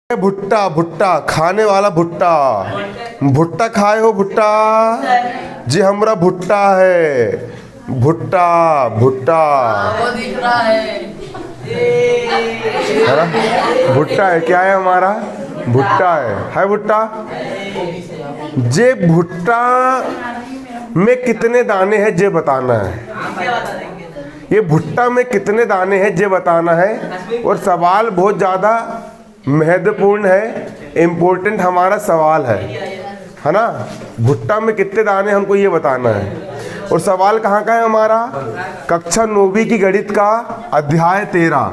भुट्टा भुट्टा खाने वाला भुट्टा। भुट्टा खाए हो भुट्टा? जी हमरा भुट्टा है। भुट्टा भुट्टा वो दिख रहा है ना? भुट्टा है, क्या है हमारा? भुट्टा है भुट्टा। जे भुट्टा में कितने दाने हैं जे बताना है। ये भुट्टा में कितने दाने हैं जे बताना है। और सवाल बहुत ज़्यादा महत्वपूर्ण है, इम्पोर्टेंट हमारा सवाल है ना। भुट्टा में कितने दाने हमको ये बताना है। और सवाल कहाँ का है हमारा? कक्षा 9वीं की गणित का अध्याय 13,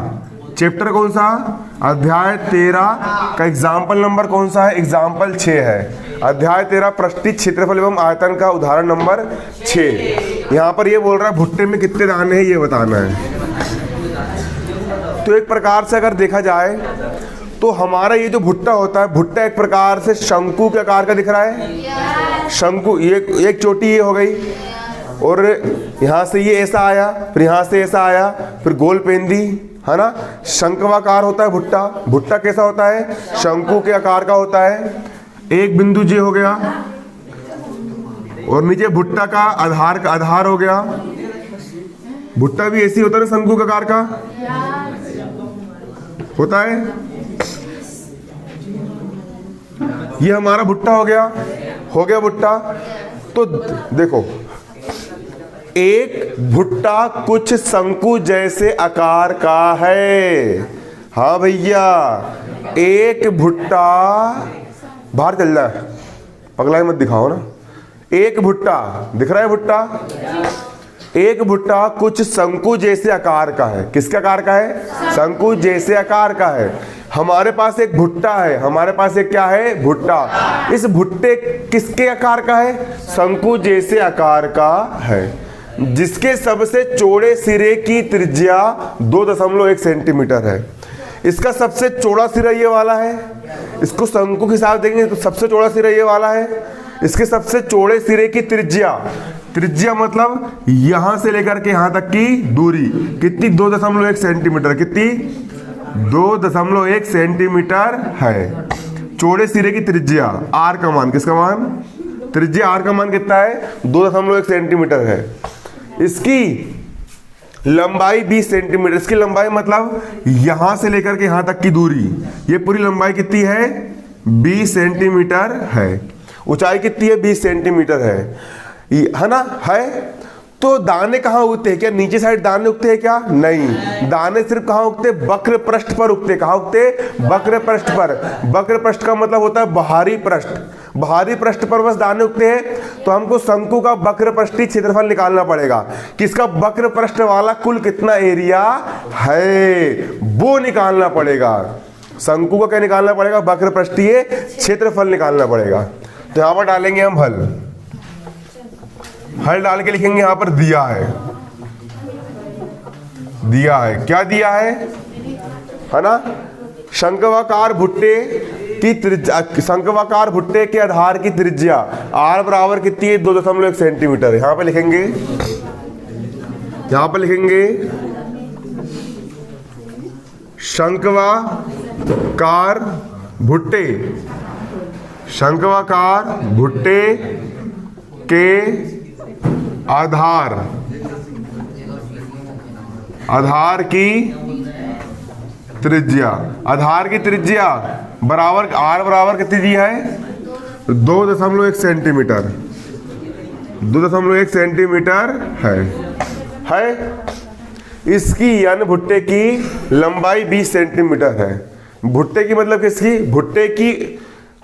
चैप्टर कौन सा? अध्याय 13 का एग्जाम्पल नंबर कौन सा है? एग्जाम्पल 6 है। अध्याय 13 पृष्ठीय क्षेत्रफल एवं आयतन का उदाहरण नंबर 6। यहाँ पर ये बोल रहा है भुट्टे में कितने दाने हैं ये बताना है। तो एक प्रकार से अगर देखा जाए तो हमारा ये जो भुट्टा होता है, भुट्टा एक प्रकार से शंकु के आकार का दिख रहा है। शंकु, ये एक चोटी ये हो गई और यहाँ से ये ऐसा आया, फिर यहाँ से ऐसा आया, फिर गोल पेंदी, है ना। शंक्वाकार होता है भुट्टा। भुट्टा कैसा होता है? शंकु के आकार का होता है। एक बिंदु जे हो गया और नीचे भुट्टा का आधार हो गया। भुट्टा भी ऐसी होता है ना, शंकु के आकार का होता है। ये हमारा भुट्टा हो गया भुट्टा। तो देखो, एक भुट्टा कुछ शंकु जैसे आकार का है। हाँ भैया, एक भुट्टा बाहर चल जाए, पगला मत दिखाओ ना। एक भुट्टा दिख रहा है? भुट्टा, एक भुट्टा कुछ शंकु जैसे आकार का है। किसके आकार का है? शंकु जैसे आकार का है। हमारे पास एक भुट्टा है, हमारे पास एक क्या है? भुट्टा। इस भुट्टे किसके आकार का है? शंकु जैसे आकार का है, जिसके सबसे चौड़े सिरे की त्रिज्या 2.1 सेंटीमीटर है। इसका सबसे चौड़ा सिरा ये वाला है। इसको शंकु के हिसाब देंगे तो सबसे चौड़ा सिरा ये वाला है। इसके सबसे चौड़े सिरे की त्रिज्या मतलब यहां से लेकर के यहां तक की दूरी कितनी? 2.1 सेंटीमीटर। कितनी? 2.1 सेंटीमीटर है चौड़े सिरे की त्रिज्या। आर का मान, किसका मान? त्रिज्या आर का मान कितना है? 2.1 सेंटीमीटर है। इसकी लंबाई 20 सेंटीमीटर। इसकी लंबाई मतलब यहां से लेकर के यहां तक की दूरी, ये पूरी लंबाई कितनी है? 20 सेंटीमीटर है। ऊंचाई कितनी है? 20 सेंटीमीटर है ना। है तो दाने कहाँ उगते हैं? क्या नीचे साइड दाने उगते हैं क्या? नहीं, दाने सिर्फ कहाँ उगते? वक्र पृष्ठ पर उगते। कहाँ उगते? वक्र पृष्ठ पर। वक्र पृष्ठ का मतलब होता है बाहरी पृष्ठ। बाहरी पृष्ठ पर बस दाने उगते हैं। तो हमको शंकु का वक्र पृष्ठीय क्षेत्रफल निकालना पड़ेगा। किसका? वक्र पृष्ठ वाला कुल कितना एरिया है वो निकालना पड़ेगा। शंकु का क्या निकालना पड़ेगा? वक्र पृष्ठीय क्षेत्रफल निकालना पड़ेगा। तो यहां पर डालेंगे हम हल डाल के लिखेंगे यहां पर दिया है क्या दिया है ना। शंक्वाकार भुट्टे की त्रिज्या, शंक्वाकार भुट्टे के आधार की त्रिज्या आर बराबर कितनी है? 2.1 सेंटीमीटर। यहां पे लिखेंगे शंक्वाकार भुट्टे के आधार की त्रिज्या बराबर आर बराबर कितनी दी है? 2.1 सेंटीमीटर। 2.1 सेंटीमीटर है। इसकी यानी भुट्टे की लंबाई 20 सेंटीमीटर है। भुट्टे की मतलब किसकी? भुट्टे की,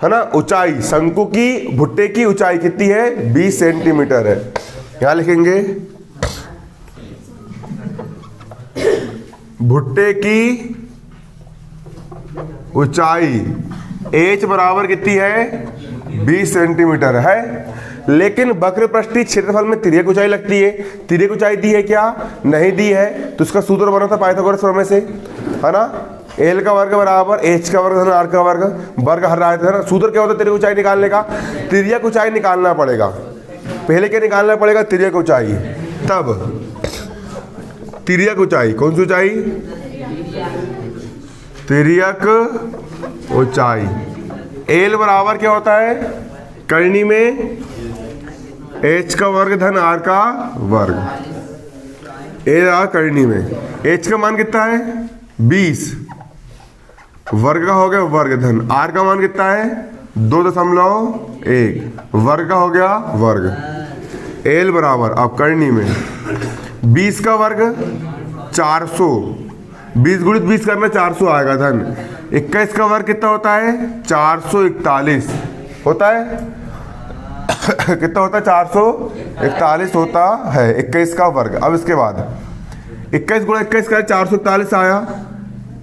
है ना, ऊंचाई। शंकु की भुट्टे की ऊंचाई कितनी है? 20 सेंटीमीटर है। यहां लिखेंगे भुट्टे की ऊंचाई h बराबर कितनी है? 20 सेंटीमीटर है। लेकिन वक्र पृष्ठीय क्षेत्रफल में तिर्यक ऊंचाई लगती है। तिर्यक ऊंचाई दी है क्या? नहीं दी है। तो उसका सूत्र बना था पाइथागोरस प्रमेय से, है ना। एल का वर्ग बराबर एच का वर्ग आर का वर्ग हर रहा है ना। सूत्र क्या होता है तिर्यक ऊंचाई निकालने का? तिर्यक ऊंचाई निकालना पड़ेगा। पहले क्या निकालना पड़ेगा? तिर्यक ऊंचाई। तब तिर्यक ऊंचाई, कौन सी ऊंचाई? तिर्यक ऊंचाई। एल बराबर क्या होता है करनी में, एच का वर्ग धन आर का वर्ग। ए आ करनी में एच का मान कितना है 20, वर्ग का हो गया वर्ग धन आर का मान कितना है 2.1, वर्ग का हो गया वर्ग। एल बराबर अब करनी में 20 का वर्ग 400, 20 गुणित 20 करना 400 आएगा धन। 21 का वर्ग कितना होता है 441 होता है कितना होता है 441 होता है 21 का वर्ग। अब इसके बाद 21 गुणा 21 का 441 आया।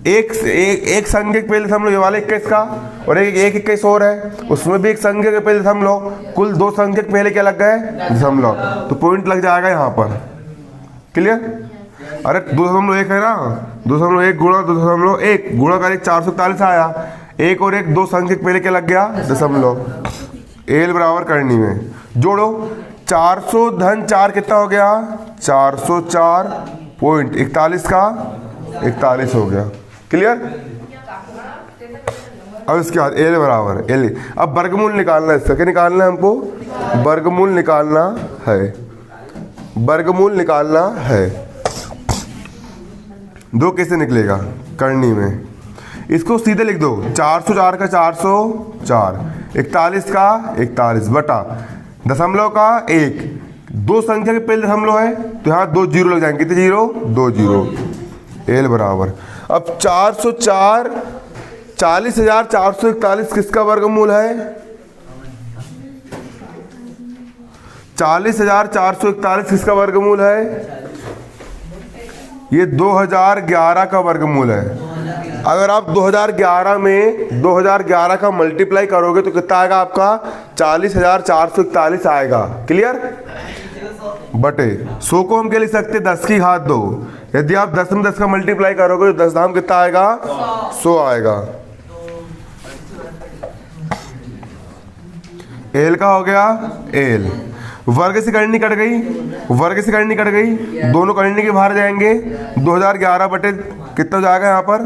एक संख्या पहले हम लोग ये वाले 21 का और एक 21 और है, उसमें भी एक संख्या के पहले हम लोग, कुल दो संख्या के पहले क्या लग गए दशमलव, तो पॉइंट लग जाएगा यहाँ पर। क्लियर? अरे 2.1 है ना, 2.1 गुणा 2.1 गुणा कर 441 आया। एक और एक दो संख्या के पहले क्या लग गया दशमलव। एल बराबर करनी में जोड़ो 400 धन 4 कितना हो गया 404.41 का 41 हो गया। क्लियर? अब इसके बाद एल बराबर एल। अब वर्गमूल निकालना है इसका, क्या निकालना है हमको वर्गमूल निकालना है, वर्गमूल निकालना है। दो कैसे निकलेगा करनी में, इसको सीधे लिख दो 404 का 404, 41 का 41 बटा दशमलव का 1, दो संख्या के पहले दशमलव है तो यहाँ 2 जीरो लग जाएंगे, कितने जीरो 2 जीरो। एल बराबर अब 404 40,441 किसका वर्गमूल है 40,441 किसका वर्गमूल है, ये 2011 का वर्गमूल है। अगर आप 2011 में 2011 का मल्टीप्लाई करोगे तो कितना आएगा आपका 40,441 आएगा। क्लियर? बटे 100 को हम क्या लिख सकते 10 की घात 2। यदि आप 10 में 10 का मल्टीप्लाई करोगे तो 10 धाम कितना आएगा 100 आएगा। एल का हो गया एल। वर्ग से करनी कट गई, वर्ग से करनी कट गई, दोनों करनी के बाहर जाएंगे। 2011 बटे कितना हो जाएगा यहाँ पर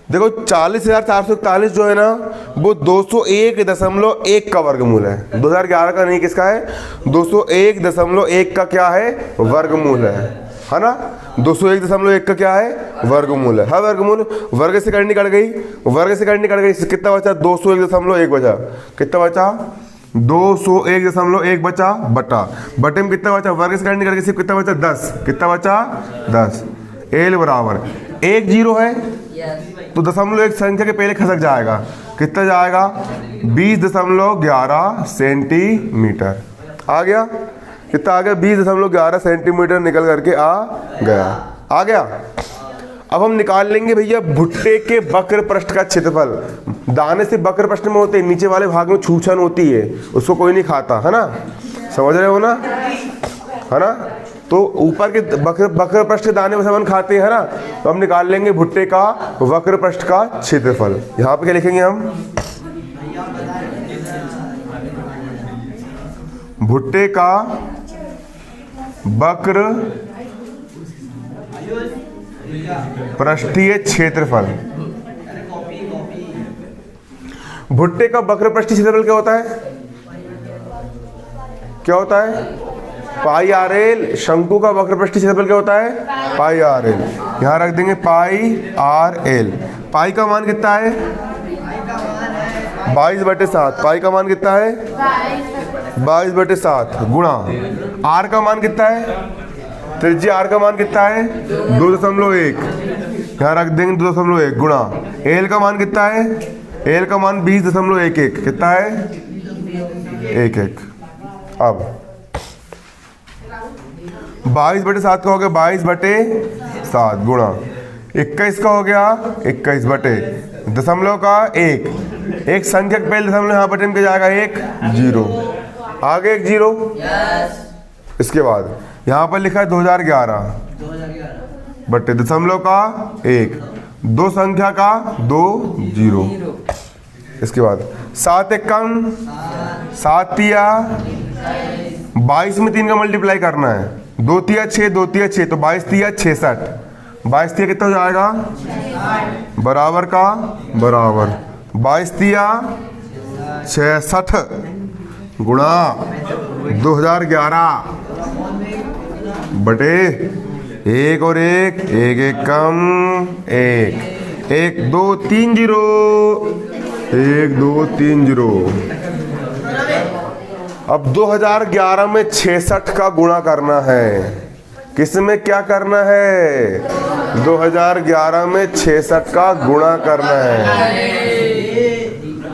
देखो 40,441 जो है ना वो 201.1 का वर्गमूल है। 2011 का नहीं, किसका है 201.1 का क्या है वर्गमूल है ना। 201.1 का क्या है वर्गमूल है। हाँ वर्गमूल, वर्ग से करनी कट गई, वर्ग से करनी कट गई, कितना बचा 201.1 बचा, कितना बचा 201.1 बचा बटा बटे में कितना बचा, वर्ग से करनी कट गई सिर्फ कितना बचा 10, कितना बचा 10। एल बराबर 1 जीरो है तो दशमलव एक संख्या के पहले खसक जाएगा, कितना जाएगा 20.11 सेंटीमीटर आ गया। कितना आ गया 20.11 सेंटीमीटर निकल करके आ गया। अब हम निकाल लेंगे भैया भुट्टे के वक्र पृष्ठ का क्षेत्रफल। दाने से वक्र पृष्ठ में होते हैं, नीचे वाले भाग में छूछन होती है, उसको कोई नहीं खाता है ना, समझ रहे हो ना, है ना। तो ऊपर के वक्र पृष्ठ के दाने में खाते हैं ना, तो हम निकाल लेंगे भुट्टे का वक्र पृष्ठ का क्षेत्रफल। यहाँ पे क्या लिखेंगे हम भुट्टे का वक्र पृष्ठीय क्षेत्रफल। भुट्टे का वक्र पृष्ठीय क्षेत्रफल क्या होता है, क्या होता है पाई आर एल। शंकु का वक्र पृष्ठीय क्षेत्रफल क्या होता है पाई आर एल। यहां रख देंगे पाई आर एल। पाई का मान कितना है 22/7। पाई का मान कितना है 22/7 गुणा आर का मान कितना है, त्रिज्या आर का मान कितना है 2.1, यहाँ रख देंगे 2.1 गुणा एल का मान कितना है, एल का मान 20.11 कितना है 11। अब 22/7 का हो गया 22/7 गुणा 21 का हो गया 21 बटे दशमलव का 1, एक संख्या के पहले दशमलव यहाँ बटे में जाएगा 1 जीरो, आगे 1 जीरो। इसके बाद यहाँ पर लिखा है 2011 बटे दशमलव का 1, दो संख्या का 2 जीरो। इसके बाद 7 1 7 3 22 में 3 का मल्टीप्लाई करना है, दो तिया 6, दो तिया 6, तो 22 तिया 66। 22 तिया कितना हो जाएगा? बराबर का बराबर 22 तिया 66 गुणा 2011 बटे 1 और 1, 1 1 कम 1, 1 2 3 0, 1 2 3 0। अब 2011 में 66 का गुणा करना है। किस में क्या करना है? 2011 में 66 का गुणा करना है।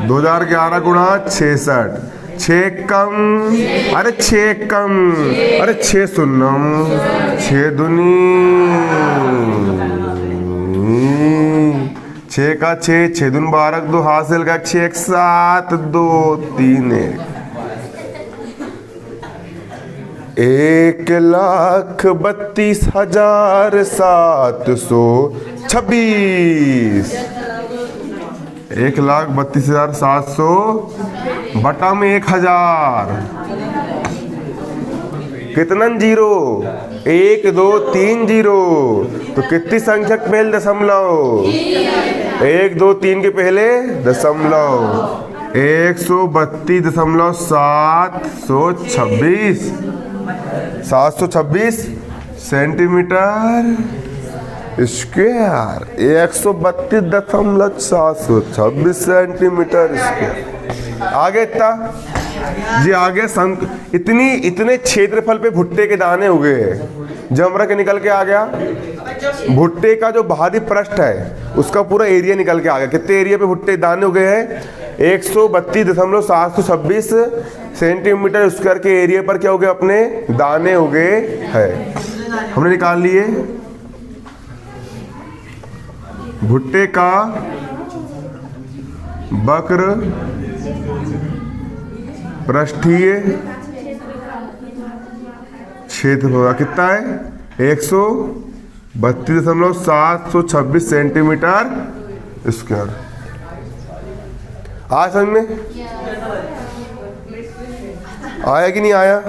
2011 गुणा 66, 6 कम, अरे 6 कम, अरे 6 शून्यम, 6 दूनी 6 का 6, 6 दून 12, 2 हासिल का 6 1 7 2 3 1, 1,32,726। 1,32,700 बटा में 1000 कितना जीरो? 1 2 3 0। तो कितनी संख्या के पहले दशमलव? 1 2 3 के पहले दशमलव। 132,726 726 सेंटीमीटर स्क्वायर। 132,726 centimetre square. आगे इतना जी, आगे इतने क्षेत्रफल पे भुट्टे के दाने उगे हैं। जमरा के निकल के आ गया। भुट्टे का जो बाहरी पृष्ठ है उसका पूरा एरिया निकल के आ गया। कितने एरिया पे भुट्टे दाने उगे हैं? 132,726 सेंटीमीटर स्क्वायर के एरिया पर क्या हो गया? अपने दाने उगे हैं। हमने निकाल लिए भुट्टे का वक्र पृष्ठीय क्षेत्रफल कितना है? 132,726 सेंटीमीटर स्क्वायर। आया समझ में? आया कि नहीं आया?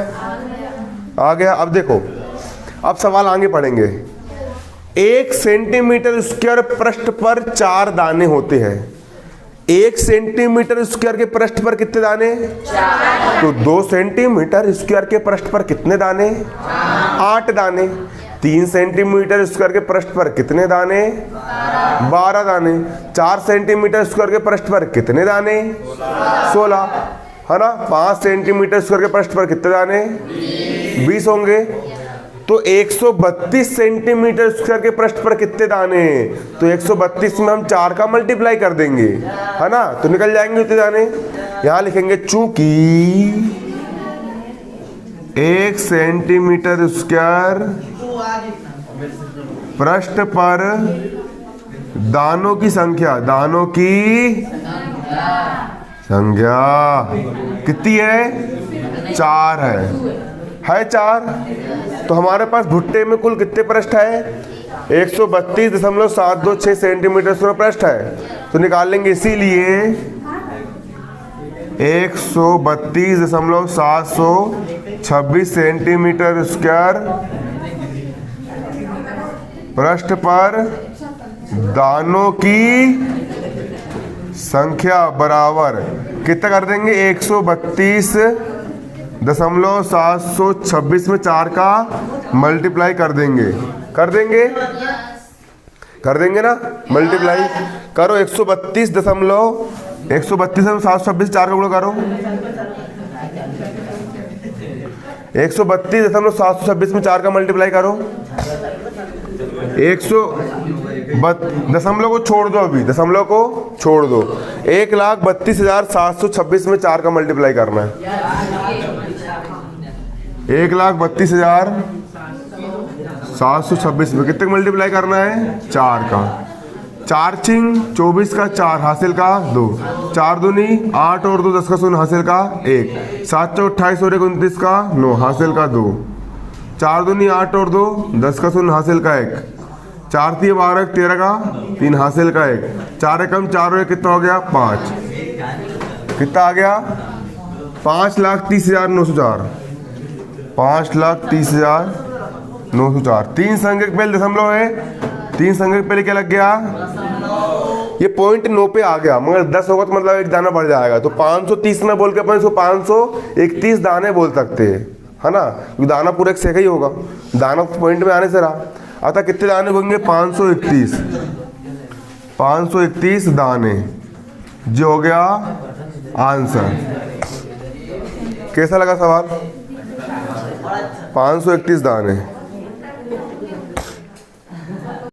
आ गया। अब देखो, अब सवाल आगे पढ़ेंगे। 1 सेंटीमीटर स्क्वायर पृष्ठ पर 4 दाने होते हैं। 1 सेंटीमीटर स्क्वायर के पृष्ठ पर कितने दाने? 4। तो 2 सेंटीमीटर स्क्वायर के पृष्ठ पर कितने दाने? 8 दाने। 3 सेंटीमीटर स्क्वायर के पृष्ठ पर कितने दाने? 12 दाने। 4 सेंटीमीटर स्क्वायर के पृष्ठ पर कितने दाने? 16, है ना। 5 सेंटीमीटर स्क्वायर के पृष्ठ पर कितने दाने? 20 होंगे। तो 132 सेंटीमीटर स्क्वायर के पृष्ठ पर कितने दाने? तो 132 में हम 4 का मल्टीप्लाई कर देंगे, है ना, तो निकल जाएंगे उतने दाने। यहां लिखेंगे चूंकि 1 सेंटीमीटर स्क्वायर पृष्ठ पर दानों की संख्या कितनी है? 4 है 4। तो हमारे पास भुट्टे में कुल कितने पृष्ठ है? 132.726 सेंटीमीटर स्क्वायर पृष्ठ है। तो निकाल लेंगे, इसीलिए 132.726 सेंटीमीटर स्क्वायर पृष्ठ पर दानों की संख्या बराबर कितना कर देंगे? 132.726 में 4 का मल्टीप्लाई कर देंगे ना। मल्टीप्लाई करो 132.726 4 का गुणा करो। 132.726 में 4 का मल्टीप्लाई करो। 100 दशमलव को छोड़ दो, अभी दशमलव को छोड़ दो। 1,32,726 में 4 का मल्टीप्लाई करना है। 1,32,726 में कितने मल्टीप्लाई करना है? 4 का। 4 चिंग 24 का 4 हासिल का 2, 4 दूनी 8 और 2 10 का 0 हासिल का 1, 7 चौ 28 और 29 का 9 हासिल का 2, 4 दूनी 8 और 2 10 का 0 हासिल का 1, 4 3 12 13 का 3 हासिल का 1, 4 एकम 4 और 1 कितना हो गया? 5। कितना आ गया? 5,30,904। 5,30,904 904। 3 संख्या के पहले दशमलव है, 3 संख्या के पहले क्या लग गया? ये पॉइंट 9 पे आ गया, मगर 10 होगा तो मतलब एक दाना बढ़ जाएगा, तो 530 ना बोल के अपन इसको 531 दाने बोल सकते हैं, है ना, क्योंकि दाना पूरा एक से ही होगा, दाना पॉइंट में आने से रहा। अतः कितने दाने होंगे? 531, 531 दाने, जो हो गया आंसर। कैसा लगा सवाल? 531 दाने।